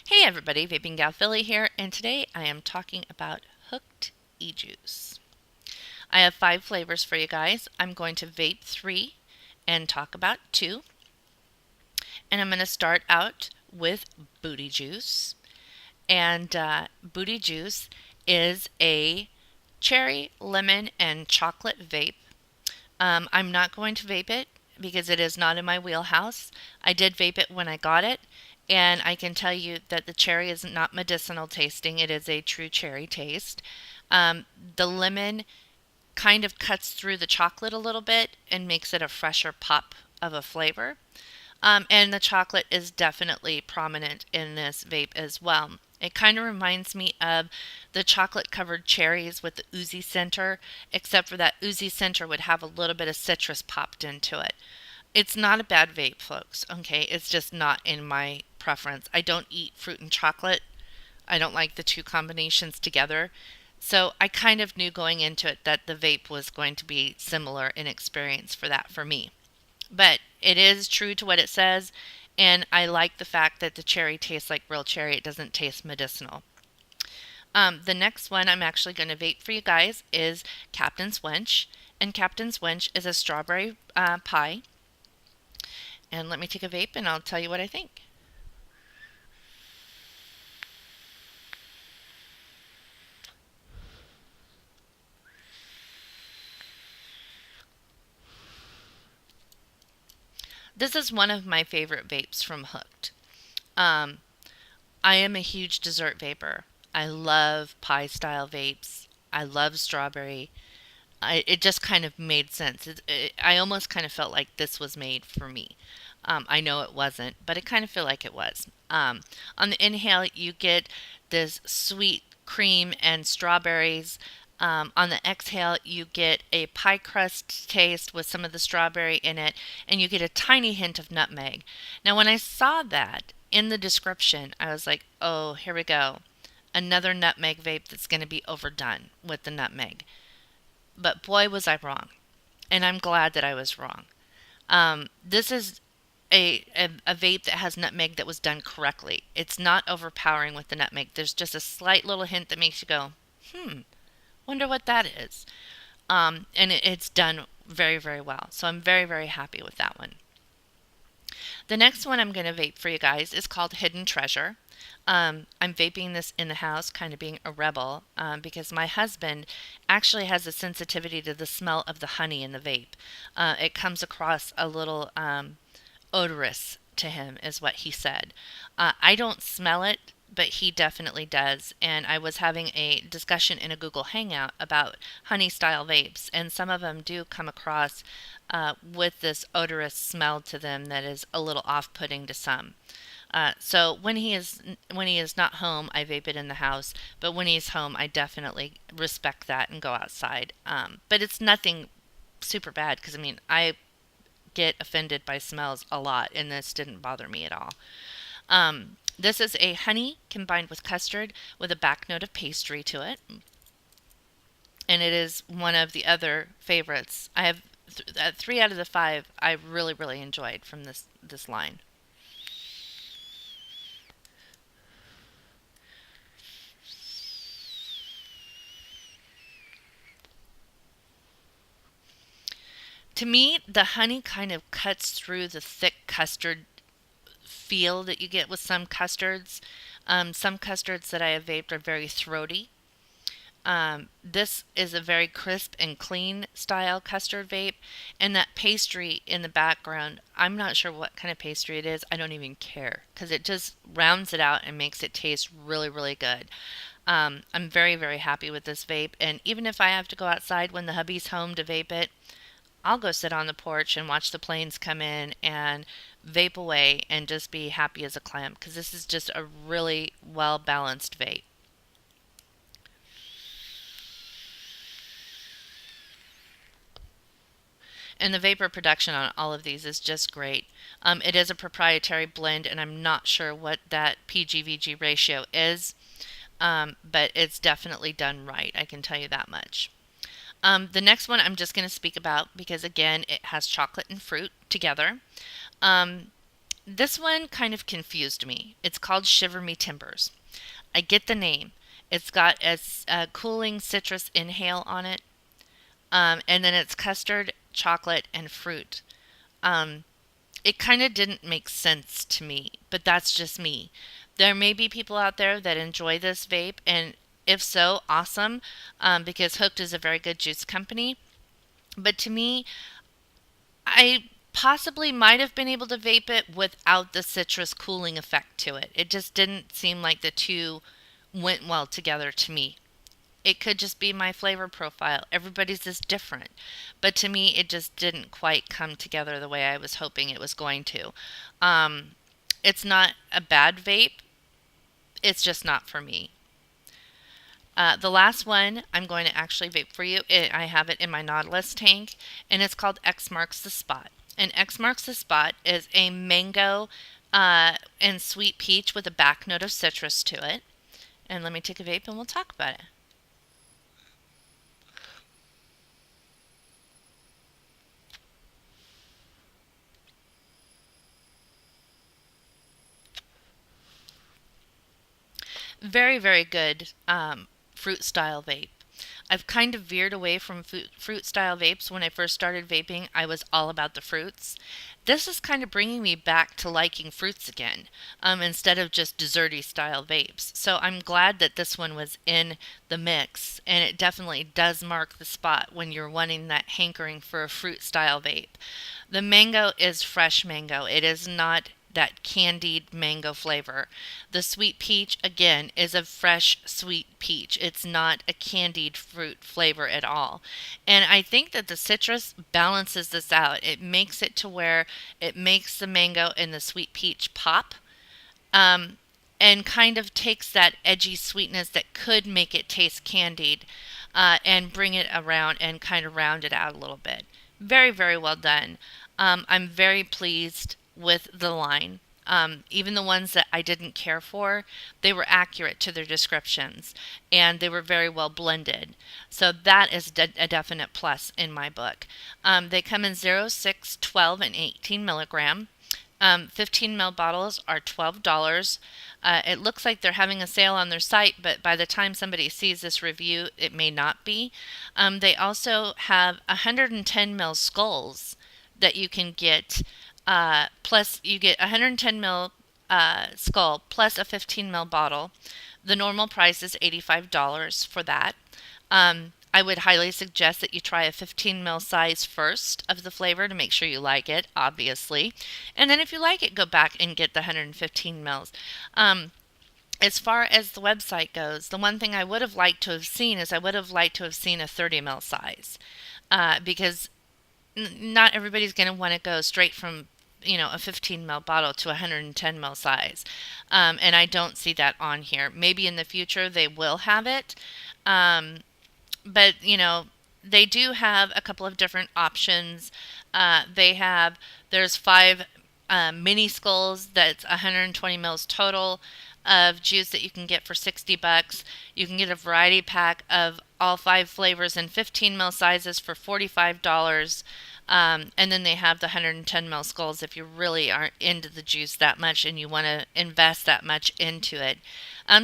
Hey everybody, Vaping Gal Philly here, and today I am talking about hooked Ejuice. I have 5 flavors for you guys. I'm going to vape 3 and talk about 2. And I'm going to start out with Booty Juice. And Booty Juice is a cherry, lemon, and chocolate vape. I'm not going to vape it because it is not in my wheelhouse. I did vape it when I got it, and I can tell you that the cherry is not medicinal tasting. It is a true cherry taste. The lemon kind of cuts through the chocolate a little bit and makes it a fresher pop of a flavor. And the chocolate is definitely prominent in this vape as well. It kind of reminds me of the chocolate covered cherries with the oozy center, except for that oozy center would have a little bit of citrus popped into it. It's not a bad vape, folks. Okay, it's just not in my preference. I don't eat fruit and chocolate. I don't like the two combinations together. So I kind of knew going into it that the vape was going to be similar in experience for that for me. But it is true to what it says, and I like the fact that the cherry tastes like real cherry. It doesn't taste medicinal. The next one I'm actually going to vape for you guys is Captain's Wench, and Captain's Wench is a strawberry pie. And let me take a vape and I'll tell you what I think. This is one of my favorite vapes from Hooked. Um, I am a huge dessert vapor. I love pie style vapes. I love strawberry. It just kind of made sense. I almost kind of felt like this was made for me. I know it wasn't, but it kind of felt like it was. On the inhale, you get this sweet cream and strawberries. On the exhale, you get a pie crust taste with some of the strawberry in it, and you get a tiny hint of nutmeg. Now, when I saw that in the description, I was like, oh, here we go. Another nutmeg vape that's going to be overdone with the nutmeg. But boy, was I wrong. And I'm glad that I was wrong. This is a vape that has nutmeg that was done correctly. It's not overpowering with the nutmeg. There's just a slight little hint that makes you go, wonder what that is. And it's done very, very well. So I'm very, very happy with that one. The next one I'm going to vape for you guys is called Hidden Treasure. I'm vaping this in the house, kind of being a rebel, because my husband actually has a sensitivity to the smell of the honey in the vape. It comes across a little odorous to him, is what he said. I don't smell it, but he definitely does. And I was having a discussion in a Google Hangout about honey style vapes, and some of them do come across with this odorous smell to them that is a little off-putting to some. So when he is not home, I vape it in the house. But when he's home, I definitely respect that and go outside. But it's nothing super bad because I mean I get offended by smells a lot, and this didn't bother me at all. This is a honey combined with custard with a back note of pastry to it, and it is one of the other favorites. I have 3 out of the 5 I really really enjoyed from this line. To me, the honey kind of cuts through the thick custard feel that you get with some custards. Some custards that I have vaped are very throaty. This is a very crisp and clean style custard vape, and that pastry in the background, I'm not sure what kind of pastry it is. I don't even care because it just rounds it out and makes it taste really, really good. I'm very, very happy with this vape, and even if I have to go outside when the hubby's home to vape it, I'll go sit on the porch and watch the planes come in and vape away and just be happy as a clam because this is just a really well balanced vape. And the vapor production on all of these is just great. It is a proprietary blend, and I'm not sure what that PGVG ratio is, but it's definitely done right. I can tell you that much. The next one I'm just going to speak about because, again, it has chocolate and fruit together. Um, This one kind of confused me. It's called Shiver Me Timbers. I get the name. It's got a cooling citrus inhale on it, and then it's custard, chocolate, and fruit. Um, it kind of didn't make sense to me, but that's just me. There may be people out there that enjoy this vape, and if so, awesome, because Hooked is a very good juice company. But to me, I possibly might have been able to vape it without the citrus cooling effect to it. It just didn't seem like the two went well together to me. It could just be my flavor profile. Everybody's is different. But to me, it just didn't quite come together the way I was hoping it was going to. Um, it's not a bad vape, it's just not for me. The last one I'm going to actually vape for you, I have it in my Nautilus tank, and it's called X Marks the Spot. And X Marks the Spot is a mango and sweet peach with a back note of citrus to it. And let me take a vape and we'll talk about it. Very, very good fruit style vape. I've kind of veered away from fruit style vapes. When I first started vaping, I was all about the fruits. This is kind of bringing me back to liking fruits again, instead of just desserty style vapes. So I'm glad that this one was in the mix, and it definitely does mark the spot when you're wanting that hankering for a fruit style vape. The mango is fresh mango. It is not that candied mango flavor. The sweet peach, again, is a fresh sweet peach. It's not a candied fruit flavor at all. And I think that the citrus balances this out. It makes it to where it makes the mango and the sweet peach pop. Um, and kind of takes that edgy sweetness that could make it taste candied, and bring it around and kind of round it out a little bit. Very, very well done. I'm very pleased with the line. Even the ones that I didn't care for, they were accurate to their descriptions and they were very well blended. So that is a definite plus in my book. They come in 0, 6, 12, and 18 milligram. 15 ml bottles are $12. It looks like they're having a sale on their site, but by the time somebody sees this review, it may not be. They also have 110 ml skulls that you can get. Plus, you get 110 ml skull plus a 15 ml bottle. The normal price is $85 for that. I would highly suggest that you try a 15 ml size first of the flavor to make sure you like it, obviously. And then if you like it, go back and get the 115 mls. As far as the website goes, the one thing I would have liked to have seen is I would have liked to have seen a 30 ml size, because not everybody's going to want to go straight from a 15 ml bottle to a 110 ml size. And I don't see that on here. Maybe in the future they will have it. But they do have a couple of different options. There's 5 mini skulls that's 120 mils total of juice that you can get for $60. You can get a variety pack of all 5 flavors in 15 ml sizes for $45. And then they have the 110 ml skulls if you really aren't into the juice that much and you want to invest that much into it.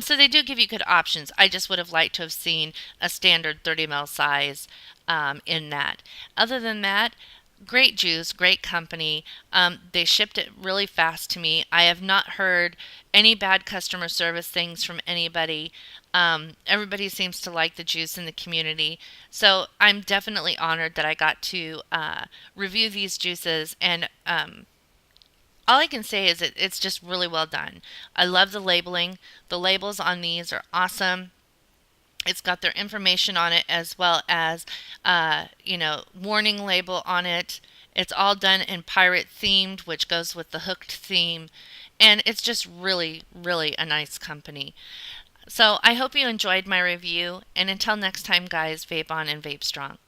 So they do give you good options. I just would have liked to have seen a standard 30 ml size in that. Other than that, great juice, great company. They shipped it really fast to me. I have not heard any bad customer service things from anybody. Everybody seems to like the juice in the community. So I'm definitely honored that I got to review these juices. And all I can say is it's just really well done. I love the labeling. The labels on these are awesome. It's got their information on it as well as, warning label on it. It's all done in pirate themed, which goes with the Hooked theme. And it's just really, really a nice company. So I hope you enjoyed my review. And until next time, guys, vape on and vape strong.